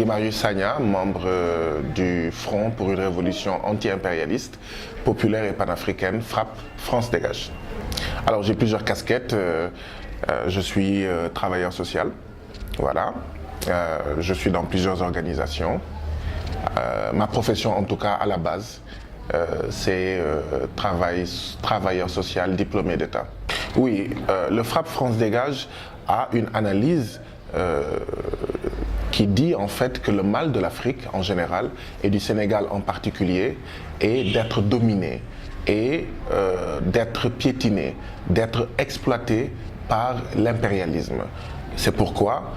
Guy Marius Sagna, membre du Front pour une révolution anti-impérialiste, populaire et panafricaine, FRAPP, France Dégage. Alors j'ai plusieurs casquettes, je suis travailleur social, voilà. Je suis dans plusieurs organisations. Ma profession en tout cas à la base, c'est travailleur social diplômé d'État. Oui, le FRAPP France Dégage a une analyse qui dit en fait que le mal de l'Afrique en général et du Sénégal en particulier est d'être dominé et d'être piétiné, d'être exploité par l'impérialisme. C'est pourquoi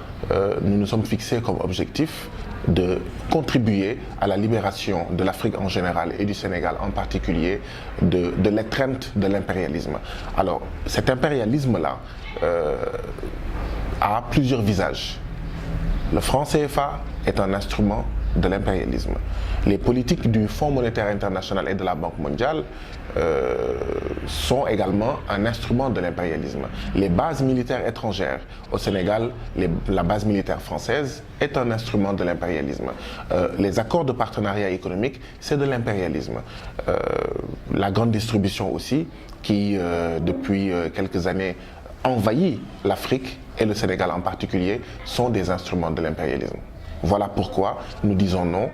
nous nous sommes fixés comme objectif de contribuer à la libération de l'Afrique en général et du Sénégal en particulier de l'étreinte de l'impérialisme. Alors cet impérialisme-là a plusieurs visages. Le franc CFA est un instrument de l'impérialisme. Les politiques du Fonds monétaire international et de la Banque mondiale sont également un instrument de l'impérialisme. Les bases militaires étrangères au Sénégal, la base militaire française est un instrument de l'impérialisme. Les accords de partenariat économique, c'est de l'impérialisme. La grande distribution aussi, qui depuis quelques années envahit l'Afrique et le Sénégal en particulier, sont des instruments de l'impérialisme. Voilà pourquoi nous disons non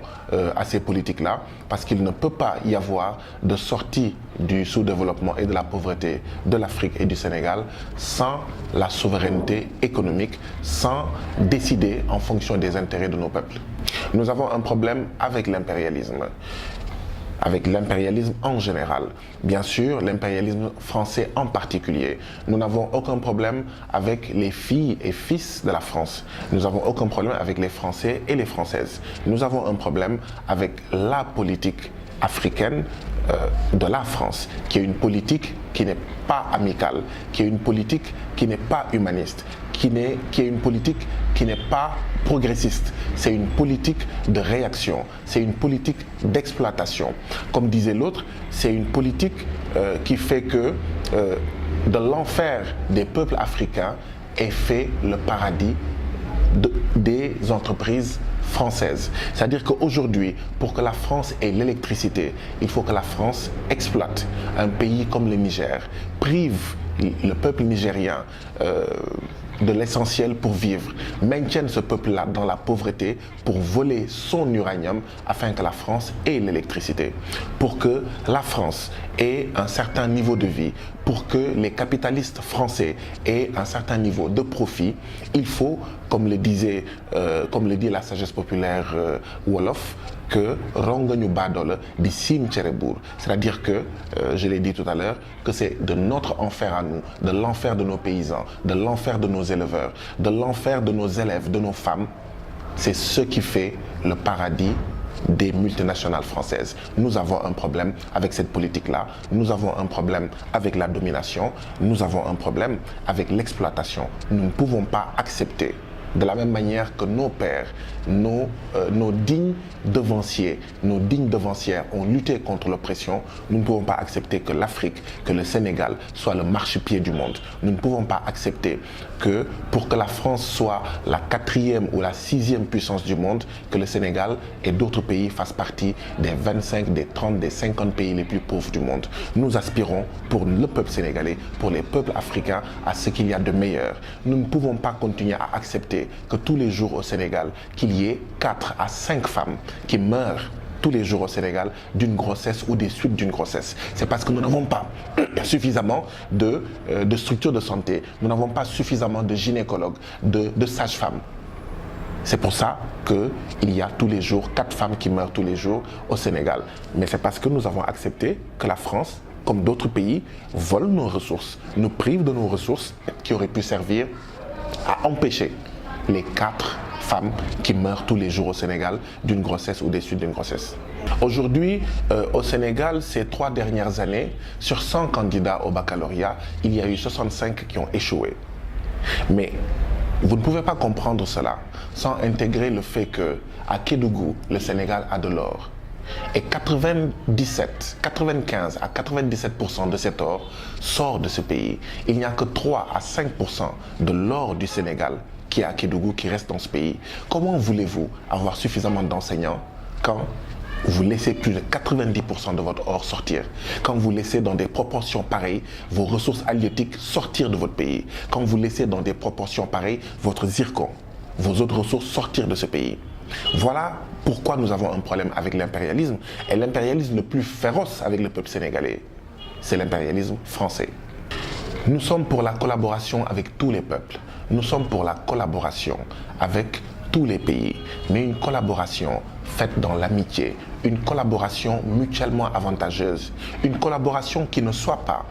à ces politiques-là, parce qu'il ne peut pas y avoir de sortie du sous-développement et de la pauvreté de l'Afrique et du Sénégal sans la souveraineté économique, sans décider en fonction des intérêts de nos peuples. Nous avons un problème avec l'impérialisme en général. Bien sûr, l'impérialisme français en particulier. Nous n'avons aucun problème avec les filles et fils de la France. Nous n'avons aucun problème avec les Français et les Françaises. Nous avons un problème avec la politique africaine de la France, qui est une politique qui n'est pas amicale, qui est une politique qui n'est pas humaniste, qui est une politique qui n'est pas progressiste. C'est une politique de réaction, c'est une politique d'exploitation. Comme disait l'autre, c'est une politique qui fait que de l'enfer des peuples africains est fait le paradis des entreprises françaises. C'est-à-dire qu'aujourd'hui, pour que la France ait l'électricité, il faut que la France exploite. Un pays comme le Niger prive le peuple nigérien de l'essentiel pour vivre, maintiennent ce peuple-là dans la pauvreté pour voler son uranium afin que la France ait l'électricité. Pour que la France ait un certain niveau de vie, pour que les capitalistes français aient un certain niveau de profit, il faut, comme le dit la sagesse populaire Wolof, que rongañu baadoolo di siim cere buur, c'est-à-dire que, je l'ai dit tout à l'heure, que c'est de notre enfer à nous, de l'enfer de nos paysans, de l'enfer de nos éleveurs, de l'enfer de nos élèves, de nos femmes, c'est ce qui fait le paradis des multinationales françaises. Nous avons un problème avec cette politique-là, nous avons un problème avec la domination, nous avons un problème avec l'exploitation. Nous ne pouvons pas accepter, de la même manière que nos pères, nos dignes devanciers, nos dignes devancières ont lutté contre l'oppression, nous ne pouvons pas accepter que l'Afrique, que le Sénégal soit le marchepied du monde. Nous ne pouvons pas accepter que pour que la France soit la 4e ou la 6e puissance du monde, que le Sénégal et d'autres pays fassent partie des 25, des 30, des 50 pays les plus pauvres du monde. Nous aspirons pour le peuple sénégalais, pour les peuples africains, à ce qu'il y a de meilleur. Nous ne pouvons pas continuer à accepter que tous les jours au Sénégal, qu'il y ait 4 à 5 femmes qui meurent tous les jours au Sénégal d'une grossesse ou des suites d'une grossesse. C'est parce que nous n'avons pas suffisamment de structures de santé, nous n'avons pas suffisamment de gynécologues, de sages-femmes. C'est pour ça qu'il y a tous les jours 4 femmes qui meurent tous les jours au Sénégal. Mais c'est parce que nous avons accepté que la France, comme d'autres pays, vole nos ressources, nous prive de nos ressources qui auraient pu servir à empêcher les 4 femmes qui meurent tous les jours au Sénégal d'une grossesse ou des suites d'une grossesse. Aujourd'hui, au Sénégal, ces 3 dernières années, sur 100 candidats au baccalauréat, il y a eu 65 qui ont échoué. Mais vous ne pouvez pas comprendre cela sans intégrer le fait qu'à Kédougou, le Sénégal a de l'or. Et 95 à 97% de cet or sort de ce pays. Il n'y a que 3 à 5% de l'or du Sénégal qui est à Kédougou, qui reste dans ce pays. Comment voulez-vous avoir suffisamment d'enseignants quand vous laissez plus de 90% de votre or sortir, quand vous laissez dans des proportions pareilles vos ressources halieutiques sortir de votre pays, quand vous laissez dans des proportions pareilles votre zircon, vos autres ressources sortir de ce pays? Voilà pourquoi nous avons un problème avec l'impérialisme. Et l'impérialisme le plus féroce avec le peuple sénégalais, c'est l'impérialisme français. Nous sommes pour la collaboration avec tous les peuples. Nous sommes pour la collaboration avec tous les pays, mais une collaboration faite dans l'amitié, une collaboration mutuellement avantageuse, une collaboration qui ne soit pas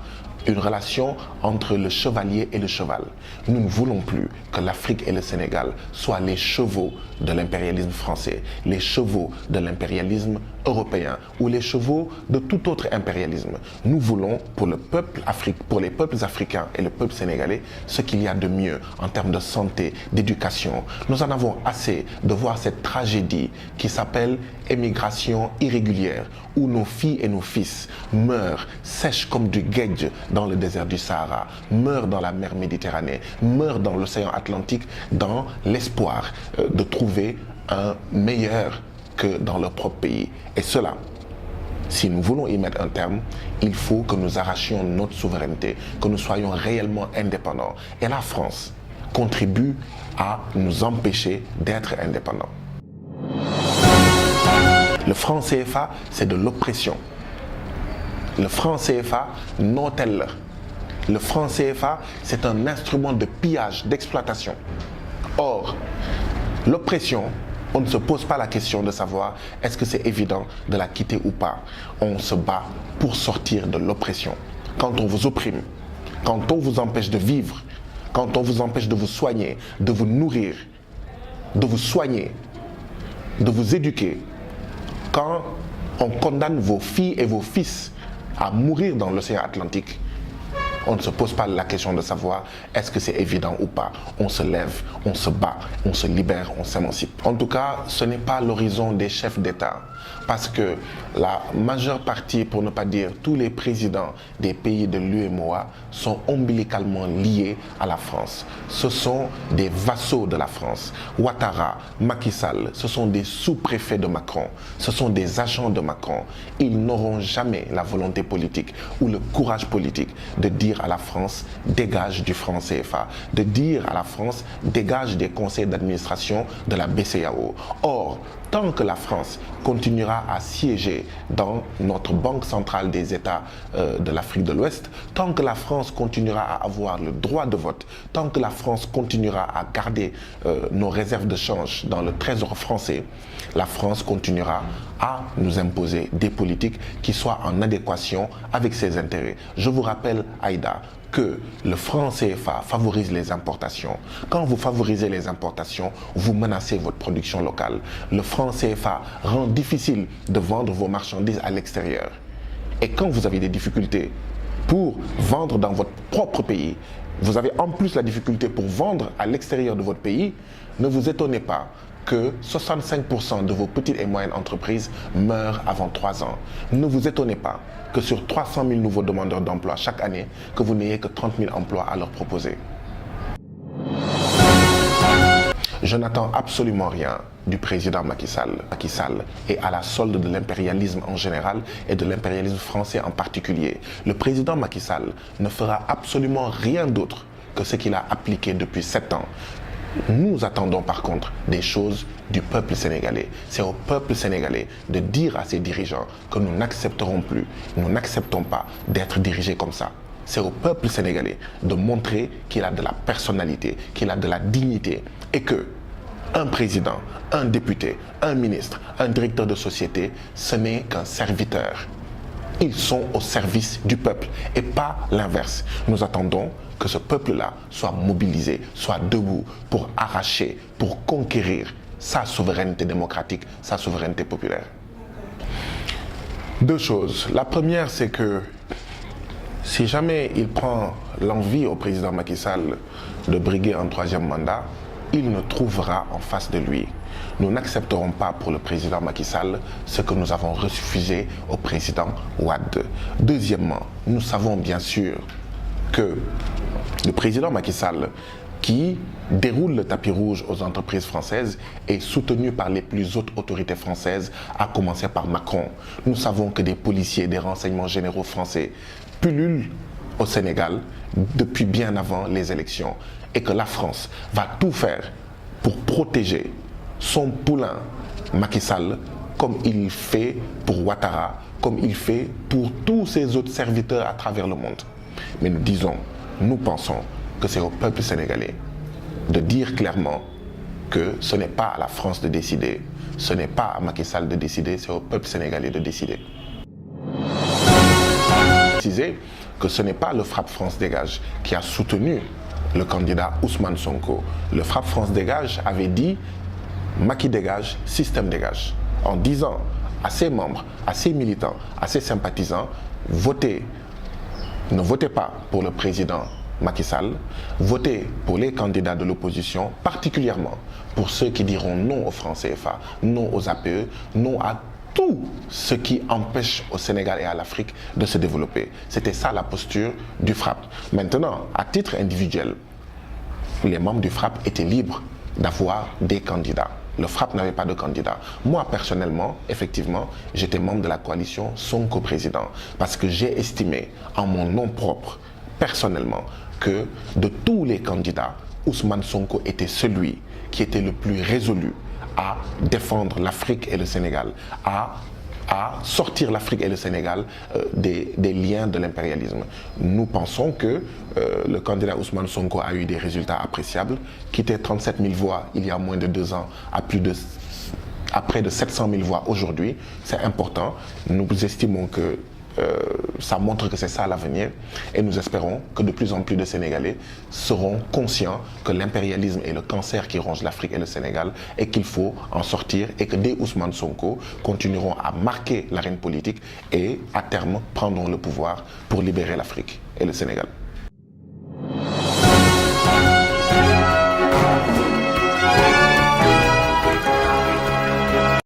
une relation entre le chevalier et le cheval. Nous ne voulons plus que l'Afrique et le Sénégal soient les chevaux de l'impérialisme français, les chevaux de l'impérialisme européen ou les chevaux de tout autre impérialisme. Nous voulons pour les peuples africains et le peuple sénégalais ce qu'il y a de mieux en termes de santé, d'éducation. Nous en avons assez de voir cette tragédie qui s'appelle émigration irrégulière, où nos filles et nos fils meurent, sèchent comme du guedj dans le désert du Sahara, meurent dans la mer Méditerranée, meurent dans l'océan Atlantique, dans l'espoir de trouver un meilleur que dans leur propre pays. Et cela, si nous voulons y mettre un terme, il faut que nous arrachions notre souveraineté, que nous soyons réellement indépendants. Et la France contribue à nous empêcher d'être indépendants. Le franc CFA, c'est de l'oppression. Le franc CFA, non-tel. Le franc CFA, c'est un instrument de pillage, d'exploitation. Or, l'oppression, on ne se pose pas la question de savoir est-ce que c'est évident de la quitter ou pas. On se bat pour sortir de l'oppression. Quand on vous opprime, quand on vous empêche de vivre, quand on vous empêche de vous soigner, de vous nourrir, de vous soigner, de vous éduquer, quand on condamne vos filles et vos fils à mourir dans l'océan Atlantique, on ne se pose pas la question de savoir est-ce que c'est évident ou pas. On se lève, on se bat, on se libère, on s'émancipe. En tout cas, ce n'est pas l'horizon des chefs d'État. Parce que la majeure partie, pour ne pas dire tous les présidents des pays de l'UEMOA sont ombilicalement liés à la France. Ce sont des vassaux de la France. Ouattara, Macky Sall, ce sont des sous-préfets de Macron. Ce sont des agents de Macron. Ils n'auront jamais la volonté politique ou le courage politique de dire à la France dégage du franc CFA, de dire à la France dégage des conseils d'administration de la BCEAO. Or, tant que la France continuera à siéger dans notre banque centrale des États de l'Afrique de l'Ouest, tant que la France continuera à avoir le droit de vote, tant que la France continuera à garder nos réserves de change dans le trésor français, la France continuera à nous imposer des politiques qui soient en adéquation avec ses intérêts. Je vous rappelle, Aïda, que le franc CFA favorise les importations. Quand vous favorisez les importations, vous menacez votre production locale. Le franc CFA rend difficile de vendre vos marchandises à l'extérieur. Et quand vous avez des difficultés pour vendre dans votre propre pays, vous avez en plus la difficulté pour vendre à l'extérieur de votre pays, ne vous étonnez pas que 65% de vos petites et moyennes entreprises meurent avant 3 ans. Ne vous étonnez pas que sur 300 000 nouveaux demandeurs d'emploi chaque année, que vous n'ayez que 30 000 emplois à leur proposer. Je n'attends absolument rien du président Macky Sall. Macky Sall est à la solde de l'impérialisme en général et de l'impérialisme français en particulier. Le président Macky Sall ne fera absolument rien d'autre que ce qu'il a appliqué depuis 7 ans. Nous attendons par contre des choses du peuple sénégalais. C'est au peuple sénégalais de dire à ses dirigeants que nous n'accepterons plus, nous n'acceptons pas d'être dirigés comme ça. C'est au peuple sénégalais de montrer qu'il a de la personnalité, qu'il a de la dignité et que un président, un député, un ministre, un directeur de société, ce n'est qu'un serviteur. Ils sont au service du peuple et pas l'inverse. Nous attendons que ce peuple-là soit mobilisé, soit debout pour arracher, pour conquérir sa souveraineté démocratique, sa souveraineté populaire. 2 choses. La première, c'est que si jamais il prend l'envie au président Macky Sall de briguer un 3e mandat, il ne trouvera en face de lui. Nous n'accepterons pas pour le président Macky Sall ce que nous avons refusé au président Wade. Deuxièmement, nous savons bien sûr que le président Macky Sall qui déroule le tapis rouge aux entreprises françaises est soutenu par les plus hautes autorités françaises, à commencer par Macron. Nous savons que des policiers, des renseignements généraux français pullulent au Sénégal depuis bien avant les élections et que la France va tout faire pour protéger son poulain Macky Sall comme il fait pour Ouattara, comme il fait pour tous ses autres serviteurs à travers le monde. Mais nous pensons que c'est au peuple sénégalais de dire clairement que ce n'est pas à la France de décider, ce n'est pas à Macky Sall de décider, c'est au peuple sénégalais de décider. Préciser que ce n'est pas le Frapp France Dégage qui a soutenu le candidat Ousmane Sonko. Le Frapp France Dégage avait dit Macky dégage, système dégage, en disant à ses membres, à ses militants, à ses sympathisants, ne votez pas pour le président Macky Sall, votez pour les candidats de l'opposition, particulièrement pour ceux qui diront non au franc CFA, non aux APE, non à tout ce qui empêche au Sénégal et à l'Afrique de se développer. C'était ça la posture du Frapp. Maintenant, à titre individuel, les membres du Frapp étaient libres d'avoir des candidats. Le Frapp n'avait pas de candidat. Moi, personnellement, effectivement, j'étais membre de la coalition Sonko Président parce que j'ai estimé en mon nom propre, personnellement, que de tous les candidats, Ousmane Sonko était celui qui était le plus résolu à défendre l'Afrique et le Sénégal, à sortir l'Afrique et le Sénégal des liens de l'impérialisme. Nous pensons que le candidat Ousmane Sonko a eu des résultats appréciables, quitter 37 000 voix il y a moins de 2 ans à près de 700 000 voix aujourd'hui. C'est important. Nous estimons que ça montre que c'est ça l'avenir et nous espérons que de plus en plus de Sénégalais seront conscients que l'impérialisme est le cancer qui ronge l'Afrique et le Sénégal et qu'il faut en sortir et que des Ousmane Sonko continueront à marquer l'arène politique et à terme prendront le pouvoir pour libérer l'Afrique et le Sénégal.